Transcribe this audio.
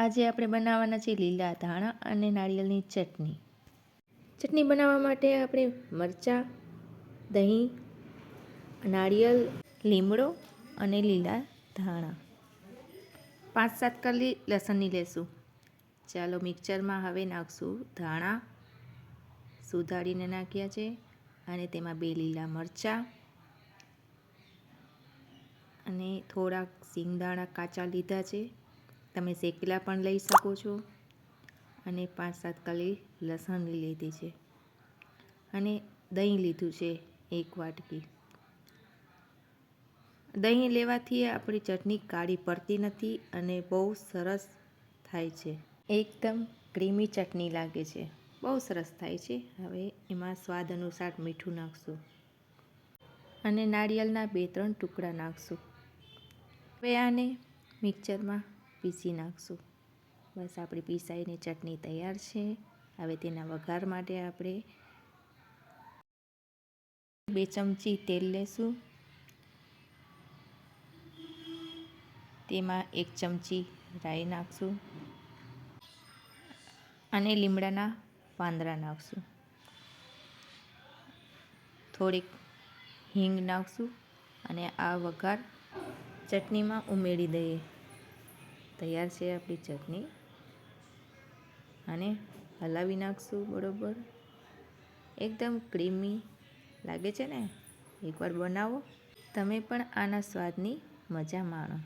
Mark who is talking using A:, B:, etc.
A: આજે આપણે બનાવવાના છે લીલા ધાણા અને નાળિયેરની ચટણી. ચટણી બનાવવા માટે આપણે મરચાં, દહીં, નાળિયેર, લીમડો અને લીલા ધાણા 5-7 કલી લસણની લેશું. ચાલો મિક્સરમાં હવે નાખશું ધાણા સુધારીને નાખ્યા છે અને તેમાં 2 લીલા મરચાં અને થોડાક સિંગદાણા કાચા લીધા છે. તમે શેકેલા પણ લઈ શકો છો. અને 5-7 કલી લસણ લીધી છે અને દહીં લીધું છે 1 વાટકી. દહીં લેવાથી આપણી ચટણી કાળી પડતી નથી અને બહુ સરસ થાય છે. એકદમ ક્રીમી ચટણી લાગે છે, બહુ સરસ થાય છે. હવે એમાં સ્વાદ અનુસાર મીઠું નાખશું અને નાળિયેરના 2-3 ટુકડા નાખશું. હવે આને મિક્સરમાં પીસી નાખશું. બસ આપણી પીસાઈને ચટણી તૈયાર છે. હવે તેના વઘાર માટે આપણે 2 ચમચી તેલ લેશું. તેમાં 1 ચમચી રાઈ નાખશું અને લીમડાના પાંદડા નાખશું. થોડીક હિંગ નાખશું અને આ વઘાર ચટણીમાં ઉમેરી દઈએ. તૈયાર છે આપણી ચટણી અને હલાવી નાખશું બરોબર. એકદમ ક્રીમી લાગે છે ને. એકવાર બનાવો તમે પણ આના સ્વાદની મજા માણો.